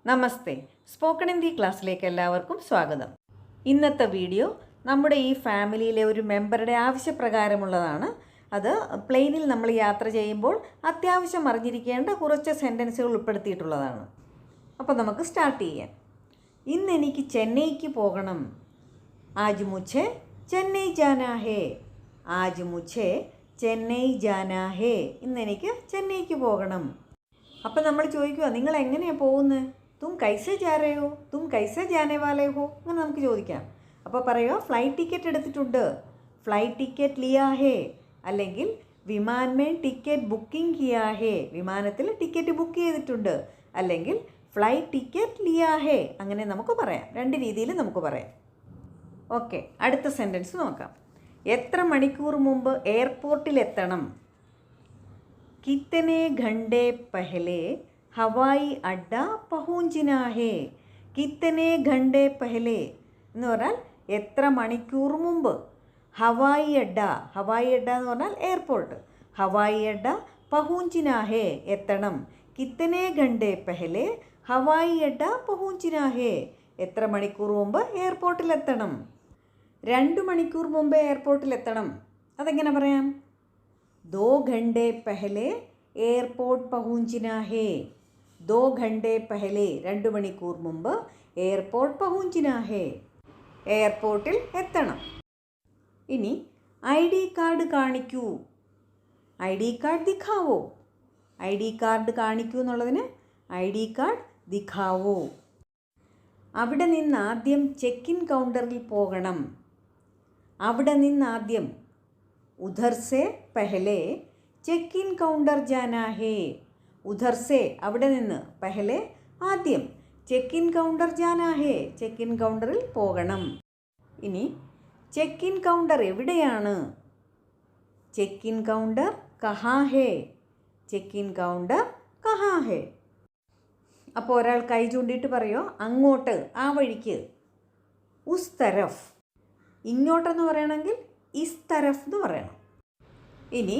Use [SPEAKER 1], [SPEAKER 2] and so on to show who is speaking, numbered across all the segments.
[SPEAKER 1] നമസ്തേ. Spoken Hindi ക്ലാസ്സിലേക്ക് എല്ലാവർക്കും സ്വാഗതം. ഇന്നത്തെ വീഡിയോ നമ്മുടെ ഈ ഫാമിലിയിലെ ഒരു മെമ്പറുടെ ആവശ്യപ്രകാരമുള്ളതാണ്. അത് പ്ലെയിനിൽ നമ്മൾ യാത്ര ചെയ്യുമ്പോൾ അത്യാവശ്യം അറിഞ്ഞിരിക്കേണ്ട കുറച്ച് സെൻറ്റൻസുകൾ ഉൾപ്പെടുത്തിയിട്ടുള്ളതാണ്. അപ്പോൾ നമുക്ക് സ്റ്റാർട്ട് ചെയ്യാം. ഇന്ന് എനിക്ക് ചെന്നൈക്ക് പോകണം. ആജ് മുझे ചെന്നൈ ജാനാ ഹേ. ആജ് മുझे ചെന്നൈ ജാനാ ഹേ. ഇന്നെനിക്ക് ചെന്നൈക്ക് പോകണം. അപ്പം നമ്മൾ ചോദിക്കുക, നിങ്ങൾ എങ്ങനെയാണ് പോകുന്നത്? തും കൈസെ ജാ രഹേ ഹോ, തും കൈസെ ജാനെ വാലേ ഹോ, അങ്ങനെ നമുക്ക് ചോദിക്കാം. അപ്പോൾ പറയുക, ഫ്ലൈറ്റ് ടിക്കറ്റ് എടുത്തിട്ടുണ്ട്, ഫ്ലൈറ്റ് ടിക്കറ്റ് ലിയാ ഹേ. അല്ലെങ്കിൽ വിമാനമേ ടിക്കറ്റ് ബുക്കിംഗ് കിയാ ഹേ, വിമാനത്തിൽ ടിക്കറ്റ് ബുക്ക് ചെയ്തിട്ടുണ്ട്. അല്ലെങ്കിൽ ഫ്ലൈറ്റ് ടിക്കറ്റ് ലിയാ ഹേ. അങ്ങനെ നമുക്ക് പറയാം. രണ്ട് രീതിയിൽ നമുക്ക് പറയാം. ഓക്കെ, അടുത്ത സെൻറ്റൻസ് നോക്കാം. എത്ര മണിക്കൂർ മുമ്പ് എയർപോർട്ടിലെത്തണം? കിത്തനെ ഘണ്ടേ പഹലെ ഹവായി അഡ്ഡ പഹൂഞ്ചിനാ ഹേ. കിത്തനെ ഘണ്ടേ പഹലെ എന്ന് പറഞ്ഞാൽ എത്ര മണിക്കൂർ മുമ്പ്. ഹവായി അഡ്ഡ, ഹവായി അഡ്ഡ എന്ന് പറഞ്ഞാൽ എയർപോർട്ട്. ഹവായി അഡ്ഡ പഹൂഞ്ചിനാ ഹേ, എത്തണം. കിത്തനെ ഘണ്ടേ പഹലെ ഹവായി അഡ്ഡ പഹൂഞ്ചിനാ ഹേ. എത്ര മണിക്കൂർ മുമ്പ് എയർപോർട്ടിലെത്തണം? 2 മണിക്കൂർ മുമ്പ് എയർപോർട്ടിലെത്തണം. അതെങ്ങനെ പറയാം? 2 घंटे पहले എയർപോർട്ട് പഹൂഞ്ചിനാ ഹേ. 2 घंटे पहले 2 മണിക്കൂർ മുമ്പ് എയർപോർട്ട് പഹൂഞ്ചിനാ ഹേ, എയർപോർട്ടിൽ എത്തണം. ഇനി ID കാർഡ് കാണിക്കൂ. ID കാർഡ് ദിഖാവോ. ID കാർഡ് കാണിക്കൂ എന്നുള്ളതിന് ID കാർഡ് ദിഖാവോ. അവിടെ നിന്ന് ആദ്യം ചെക്ക് ഇൻ കൗണ്ടറിൽ പോകണം. അവിടെ നിന്ന് ആദ്യം ഉധർ സെ പഹലെ ചെക്ക് ഇൻ കൗണ്ടർ ജാനാ ഹേ. ഉധർ സെ അവിടെ നിന്ന്, പഹലെ ആദ്യം, ചെക്ക് ഇൻ കൗണ്ടർ ജാനാ ഹേ, ചെക്ക് ഇൻ കൗണ്ടറിൽ പോകണം. ഇനി ചെക്ക് ഇൻ കൗണ്ടർ എവിടെയാണ്? ചെക്ക് ഇൻ കൗണ്ടർ കഹാ ഹേ. ചെക്ക് ഇൻ കൗണ്ടർ കഹാ ഹേ. അപ്പോൾ ഒരാൾ കൈ ചൂണ്ടിയിട്ട് പറയുമോ, അങ്ങോട്ട്, ആ വഴിക്ക്. ഉസ് തരഫ്. ഇങ്ങോട്ടെന്ന് പറയണമെങ്കിൽ ഇസ് തരഫ് എന്ന് പറയണം. ഇനി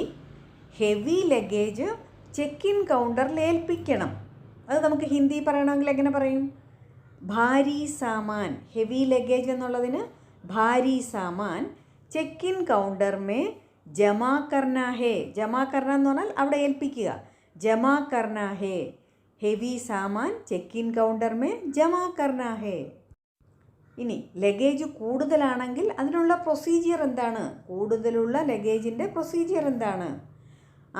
[SPEAKER 1] ഹെവി ലഗേജ് ചെക്ക് ഇൻ കൗണ്ടറിൽ ഏൽപ്പിക്കണം. അത് നമുക്ക് ഹിന്ദി പറയണമെങ്കിൽ എങ്ങനെ പറയും? ഭാരി സാമാൻ. ഹെവി ലഗേജ് എന്നുള്ളതിന് ഭാരി സാമാൻ ചെക്ക് ഇൻ കൗണ്ടർ മേ ജമാ കർനാ ഹേ. ജമാ കർന എന്ന് പറഞ്ഞാൽ അവിടെ ഏൽപ്പിക്കുക. ജമാ കർനാ ഹേ. Heavy സാമാൻ check in counter may ജമാ കർനാ ഹേ. ഇനി ലഗേജ് കൂടുതലാണെങ്കിൽ അതിനുള്ള പ്രൊസീജിയർ എന്താണ്? കൂടുതലുള്ള ലഗേജിൻ്റെ പ്രൊസീജിയർ എന്താണ്?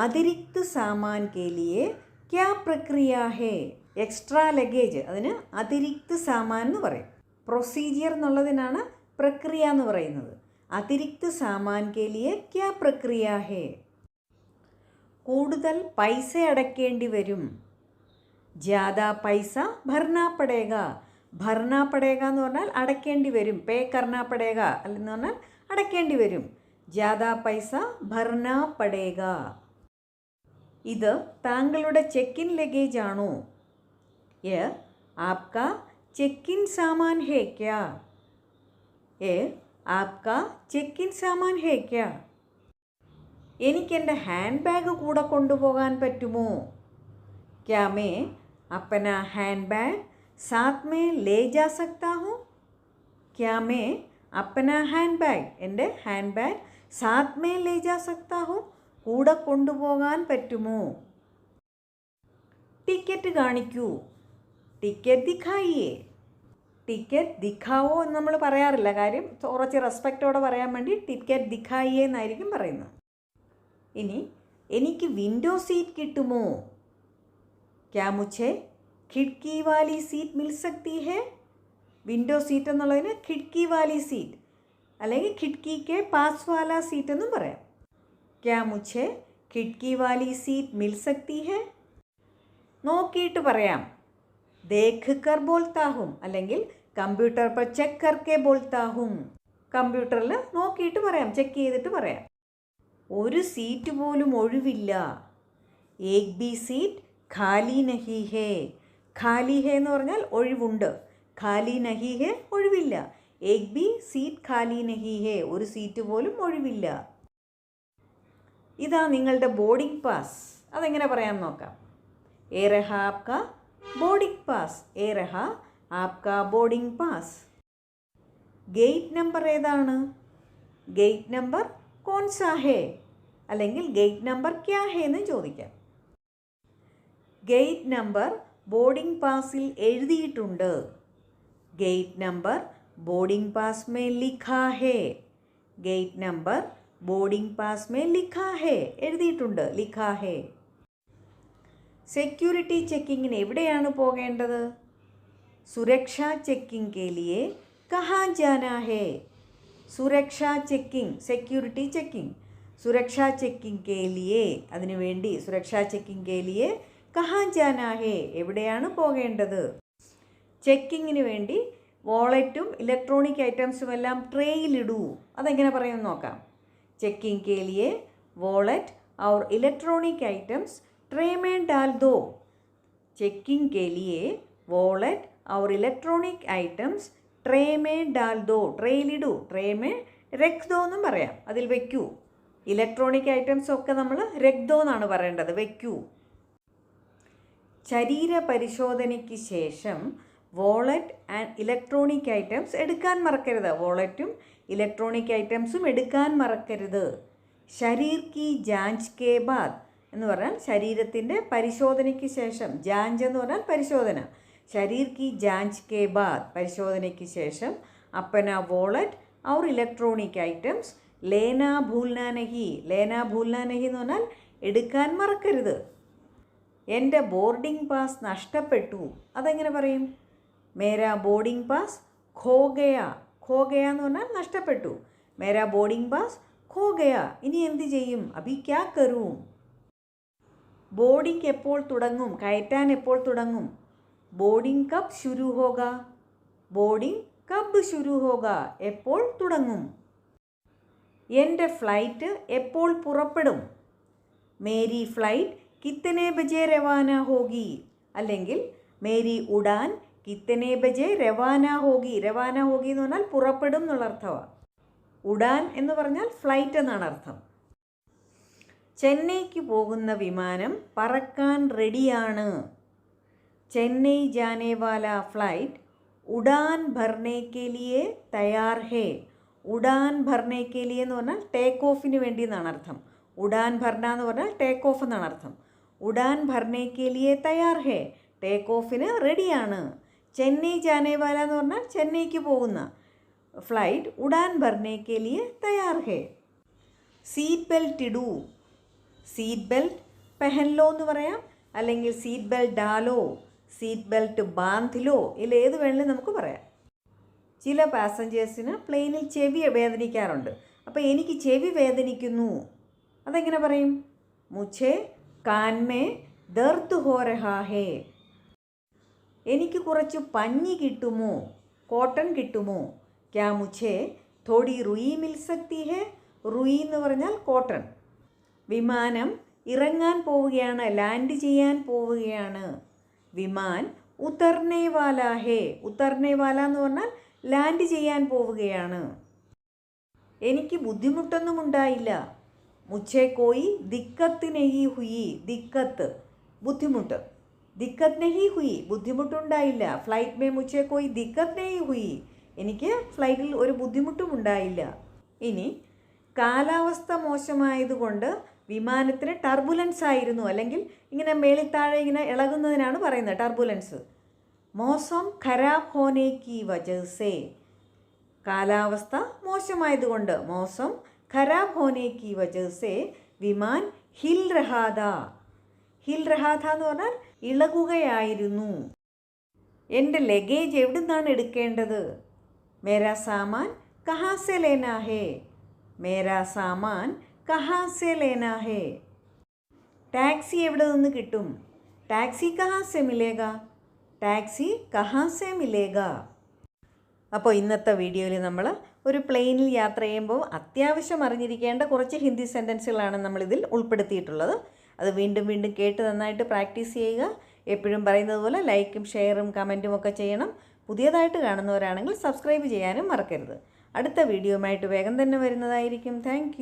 [SPEAKER 1] അതിരിക്ത് സാമാൻ കെ ലിയേ ക്യാ പ്രക്രിയ ഹേ. എക്സ്ട്രാ ലഗേജ്, അതിന് അതിരിക്ത് സാമാൻ എന്ന് പറയും. പ്രൊസീജിയർ എന്നുള്ളതിനാണ് പ്രക്രിയ എന്ന് പറയുന്നത്. അതിരിക്ത് സാമാൻ കെ ലിയേ ക്യാ പ്രക്രിയ ഹേ. കൂടുതൽ പൈസ അടയ്ക്കേണ്ടി വരും. ജ്യാദാ പൈസ ഭർനാ പടേഗ. ഭർനാ പടേഗ എന്ന് പറഞ്ഞാൽ അടയ്ക്കേണ്ടി വരും. പേ കർനാ പടേഗ അല്ലെന്ന് പറഞ്ഞാൽ അടയ്ക്കേണ്ടി വരും. ജ്യാദാ പൈസ ഭർനാ പടേഗ. ഇത് താങ്കളുടെ ചെക്ക് ഇൻ ലഗേജ് ആണോ? യ ആപ്കാ ചെക്ക് ഇൻ സാമാൻ ഹേ ക്യാ. യ ആപ്കാ ചെക്ക് ഇൻ സാമാൻ ഹേ ക്യാ. എനിക്കെൻ്റെ ഹാൻഡ് ബാഗ് കൂടെ കൊണ്ടുപോകാൻ പറ്റുമോ? ക്യാ മേ അപ്പനാ ഹാൻഡ് ബാഗ് സാത്ത് മേ ലേ ജാ സക്താ ഹൂം. ക്യാ മേ അപ്പനാ ഹാൻഡ് ബാഗ്, എൻ്റെ ഹാൻഡ് ബാഗ് സാത്ത് മേ ലേ ജാ സക്താ ഹൂം, കൂടെ കൊണ്ടുപോകാൻ പറ്റുമോ? ടിക്കറ്റ് കാണിക്കൂ. ടിക്കറ്റ് ദിഖായിയേ. ടിക്കറ്റ് ദിഖാവോ എന്ന് നമ്മൾ പറയാറില്ല. കാര്യം കുറച്ച് റെസ്പെക്റ്റോടെ പറയാൻ വേണ്ടി ടിക്കറ്റ് ദിഖായിയേ എന്നായിരിക്കും പറയുന്നത്. ഇനി എനിക്ക് വിൻഡോ സീറ്റ് കിട്ടുമോ? ക്യാ മുझे ഖിഡ്കി വാലി സീറ്റ് മിൽ സക്തി ഹേ. വിൻഡോ സീറ്റ് എന്നുള്ളതിന് ഖിഡ്കി വാലി സീറ്റ് അല്ലെങ്കിൽ ഖിഡ്കി കെ പാസ് വാല സീറ്റ് എന്നും പറയാം. ക്യാ മുझे ഖിഡ്കി വാലി സീറ്റ് മിൽ സക്തി ഹേ. നോക്കിയിട്ട് പറയാം. ദേഖ് കർ ബോൾത്താ ഹൂം അല്ലെങ്കിൽ കമ്പ്യൂട്ടർ पर ചെക്ക് കർക്കെ ബോൾത്താ ഹൂം. കമ്പ്യൂട്ടറിൽ നോക്കിയിട്ട് പറയാം, ചെക്ക് ചെയ്തിട്ട് പറയാം. ഒരു സീറ്റ് പോലും ഒഴിവില്ല. ഏക് ബി സീറ്റ് ഖാലി നഹി ഹേ. ഖാലി ഹേ എന്ന് പറഞ്ഞാൽ ഒഴിവുണ്ട്. ഖാലി നഹി ഹേ ഒഴിവില്ല. ഏക് ബി സീറ്റ് ഖാലി നഹി ഹേ, ഒരു സീറ്റ് പോലും ഒഴിവില്ല. ഇതാ നിങ്ങളുടെ ബോർഡിംഗ് പാസ്. അതെങ്ങനെ പറയാൻ നോക്കാം. ഏ രഹാ ആപ്കാ बोर्डिंग पास ये रहा आपका बोर्डिंग पास. ഗേറ്റ് നമ്പർ ഏതാണ്? ഗേറ്റ് നമ്പർ കോൺ സാ ഹേ അല്ലെങ്കിൽ ഗേറ്റ് നമ്പർ ക്യാ ഹേ എന്ന് ചോദിക്കാം. ഗേറ്റ് നമ്പർ ബോർഡിംഗ് പാസിൽ എഴുതിയിട്ടുണ്ട്. Gate number boarding pass may ലിഖാ ഹേ. Gate number boarding pass may ലിഖാ ഹേ എഴുതിയിട്ടുണ്ട്. ലിഖാ ഹേ. സെക്യൂരിറ്റി ചെക്കിങ്ങിന് എവിടെയാണ് പോകേണ്ടത്? സുരക്ഷാ ചെക്കിംഗ് കെ ലിയേ കഹാ ജാനാ ഹേ. സുരക്ഷാ ചെക്കിംഗ് സെക്യൂരിറ്റി ചെക്കിംഗ്. സുരക്ഷാ ചെക്കിംഗ് കെ ലിയേ അതിനുവേണ്ടി സുരക്ഷാ ചെക്കിംഗ് കെ ലിയേ കഹാ ജാനാ ഹേ എവിടെയാണ് പോകേണ്ടത്? ചെക്കിങ്ങിന് വേണ്ടി വാളറ്റും ഇലക്ട്രോണിക് ഐറ്റംസും എല്ലാം ട്രേയിലിടൂ. അതെങ്ങനെ പറയുമെന്ന് നോക്കാം. ചെക്കിംഗ് കെ ലിയേ വാളറ്റ് और इलेक्ट्रॉनिक आइटम्स ट्रे में डाल दो. चेकिंग के लिए वॉलेट और इलेक्ट्रॉनिक आइटम्स ट्रे में डाल दो. ട്രേയിലിടൂ. ട്രേ മേ രഖ് ദോ എന്നും പറയാം. അതിൽ വയ്ക്കൂ. ഇലക്ട്രോണിക് ഐറ്റംസ് ഒക്കെ നമ്മൾ രഖ് ദോ എന്നാണ് പറയേണ്ടത്. വയ്ക്കൂ. ശരീര പരിശോധനയ്ക്ക് ശേഷം വോളറ്റ് ആൻഡ് ഇലക്ട്രോണിക് ഐറ്റംസ് എടുക്കാൻ മറക്കരുത്. വോളറ്റും ഇലക്ട്രോണിക് ഐറ്റംസും എടുക്കാൻ മറക്കരുത്. ശരീർ കി ജാഞ്ച് കെ ബാദ് എന്ന് പറഞ്ഞാൽ ശരീരത്തിൻ്റെ പരിശോധനയ്ക്ക് ശേഷം. ജാഞ്ച് എന്ന് പറഞ്ഞാൽ പരിശോധന. ശരീർ കി ജാഞ്ച് കെ ബാദ് പരിശോധനയ്ക്ക് ശേഷം അപ്പന വോളറ്റ് और ഇലക്ട്രോണിക് ഐറ്റംസ് ലേന ഭൂൽന നഹി. ലേന ഭൂൽന നഹി എന്ന് പറഞ്ഞാൽ എടുക്കാൻ മറക്കരുത്. എൻ്റെ ബോർഡിംഗ് പാസ് നഷ്ടപ്പെട്ടു. അതെങ്ങനെ പറയും? മേരാ ബോർഡിംഗ് പാസ് ഖോ ഗയ. ഖോ ഗയ എന്ന് പറഞ്ഞാൽ നഷ്ടപ്പെട്ടു. മേരാ ബോർഡിംഗ് പാസ് ഖോ ഗയ. ഇനി എന്ത് ചെയ്യും? അഭി ക്യാ കരൂ. ബോർഡിംഗ് എപ്പോൾ തുടങ്ങും? കയറ്റാൻ എപ്പോൾ തുടങ്ങും? ബോർഡിംഗ് കബ് ശുരു ഹോഗ. ബോർഡിംഗ് കബ് ശുരു ഹോഗ എപ്പോൾ തുടങ്ങും? എൻ്റെ ഫ്ലൈറ്റ് എപ്പോൾ പുറപ്പെടും? മേരി ഫ്ലൈറ്റ് കിത്തനെ ബജെ രവാന ഹോഗി. അല്ലെങ്കിൽ മേരി ഉഡാൻ കിത്തനെ ബജെ രവാന ഹോഗി. രവാന ഹോഗി എന്ന് പറഞ്ഞാൽ പുറപ്പെടും എന്നുള്ള അർത്ഥമാണ്. ഉഡാൻ എന്ന് പറഞ്ഞാൽ ഫ്ലൈറ്റ് എന്നാണ് അർത്ഥം. ചെന്നൈക്ക് പോകുന്ന വിമാനം പറക്കാൻ റെഡിയാണ്. ചെന്നൈ ജാനെ വാല ഫ്ലൈറ്റ് ഉഡാൻ ഭർനെ കെ ലിയേ തയ്യാർ ഹേ. ഉഡാൻ ഭർനെ കെ ലിയേ എന്ന് പറഞ്ഞാൽ ടേക്ക് ഓഫിന് വേണ്ടി എന്നാണ് അർത്ഥം. ഉഡാൻ ഭർന എന്ന് പറഞ്ഞാൽ ടേക്ക് ഓഫ് എന്നാണ് അർത്ഥം. ഉഡാൻ ഭർനെ കെ ലിയേ തയ്യാർ ഹേ ടേക്ക് ഓഫിന് റെഡിയാണ്. ചെന്നൈ ജാനെ വാല എന്ന് പറഞ്ഞാൽ ചെന്നൈക്ക് പോകുന്ന ഫ്ലൈറ്റ് ഉഡാൻ ഭർനെ കെ ലിയേ തയ്യാർ ഹേ. സീറ്റ് ബെൽറ്റ് ഇടൂ. സീറ്റ് ബെൽറ്റ് പെഹൻലോ എന്ന് പറയാം. അല്ലെങ്കിൽ സീറ്റ് ബെൽറ്റ് ഡാലോ, സീറ്റ് ബെൽറ്റ് ബാന്ധിലോ, ഇതിൽ ഏത് വേണമെങ്കിലും നമുക്ക് പറയാം. ചില പാസഞ്ചേഴ്സിന് പ്ലെയിനിൽ ചെവി വേദനിക്കാറുണ്ട്. അപ്പോൾ എനിക്ക് ചെവി വേദനിക്കുന്നു. അതെങ്ങനെ പറയും? മുझे കാൻ മേ ദർദ് ഹോ രഹാ ഹേ. എനിക്ക് കുറച്ച് പഞ്ഞി കിട്ടുമോ? കോട്ടൺ കിട്ടുമോ? ക്യാ മുझे തോടി റുയി മിൽ സക്തി ഹേ. റുയി എന്ന് പറഞ്ഞാൽ കോട്ടൺ. വിമാനം ഇറങ്ങാൻ പോവുകയാണ്, ലാൻഡ് ചെയ്യാൻ പോവുകയാണ്. വിമാൻ ഉത്തർനെ വാല ഹേ. ഉത്തർനെ വാല എന്ന് പറഞ്ഞാൽ ലാൻഡ് ചെയ്യാൻ പോവുകയാണ്. എനിക്ക് ബുദ്ധിമുട്ടൊന്നും ഉണ്ടായില്ല. മുझे കോയി ദിക്കത്ത് നഹി ഹുയി. ദിക്കത്ത് ബുദ്ധിമുട്ട്. ദിക്കത്ത് നഹി ഹുയി ബുദ്ധിമുട്ടുണ്ടായില്ല. ഫ്ലൈറ്റ് മേ മുझे കോയി ദിക്കത്ത് നഹി ഹുയി. എനിക്ക് ഫ്ലൈറ്റിൽ ഒരു ബുദ്ധിമുട്ടും ഉണ്ടായില്ല. ഇനി കാലാവസ്ഥ മോശമായതുകൊണ്ട് വിമാനത്തിന് ടർബുലൻസ് ആയിരുന്നു. അല്ലെങ്കിൽ ഇങ്ങനെ മേളിൽ താഴെ ഇങ്ങനെ ഇളകുന്നതിനാണ് പറയുന്നത് ടർബുലൻസ്. മോസം ഖരാബ് ഹോനെ കി വജഹ്സേ. കാലാവസ്ഥ മോശമായതുകൊണ്ട് മോസം ഖരാബ് ഹോനെ കി വജഹ്സേ വിമാൻ ഹിൽ രഹാദ. ഹിൽ രഹാദ എന്ന് പറഞ്ഞാൽ ഇളകുകയായിരുന്നു. എൻ്റെ ലഗേജ് എവിടെ നിന്നാണ് എടുക്കേണ്ടത്? മേരാ സാമാൻ കഹാ സെ ലേനാ ഹേ. മേരാ സാമാൻ കഹാ സെ ലേനാ ഹേ. ടാക്സി എവിടെ നിന്ന് കിട്ടും? ടാക്സി കഹാ സെ മിലേഗ. ടാക്സി കഹാ സെ മിലേഗ. അപ്പോൾ ഇന്നത്തെ വീഡിയോയിൽ നമ്മൾ ഒരു പ്ലെയിനിൽ യാത്ര ചെയ്യുമ്പോൾ അത്യാവശ്യം അറിഞ്ഞിരിക്കേണ്ട കുറച്ച് ഹിന്ദി സെൻറ്റൻസുകളാണ് നമ്മളിതിൽ ഉൾപ്പെടുത്തിയിട്ടുള്ളത്. അത് വീണ്ടും വീണ്ടും കേട്ട് നന്നായിട്ട് പ്രാക്ടീസ് ചെയ്യുക. എപ്പോഴും പറയുന്നത് പോലെ ലൈക്കും ഷെയറും കമൻറ്റും ഒക്കെ ചെയ്യണം. പുതിയതായിട്ട് കാണുന്നവരാണെങ്കിൽ സബ്സ്ക്രൈബ് ചെയ്യാനും മറക്കരുത്. അടുത്ത വീഡിയോയുമായിട്ട് വേഗം തന്നെ വരുന്നതായിരിക്കും. താങ്ക്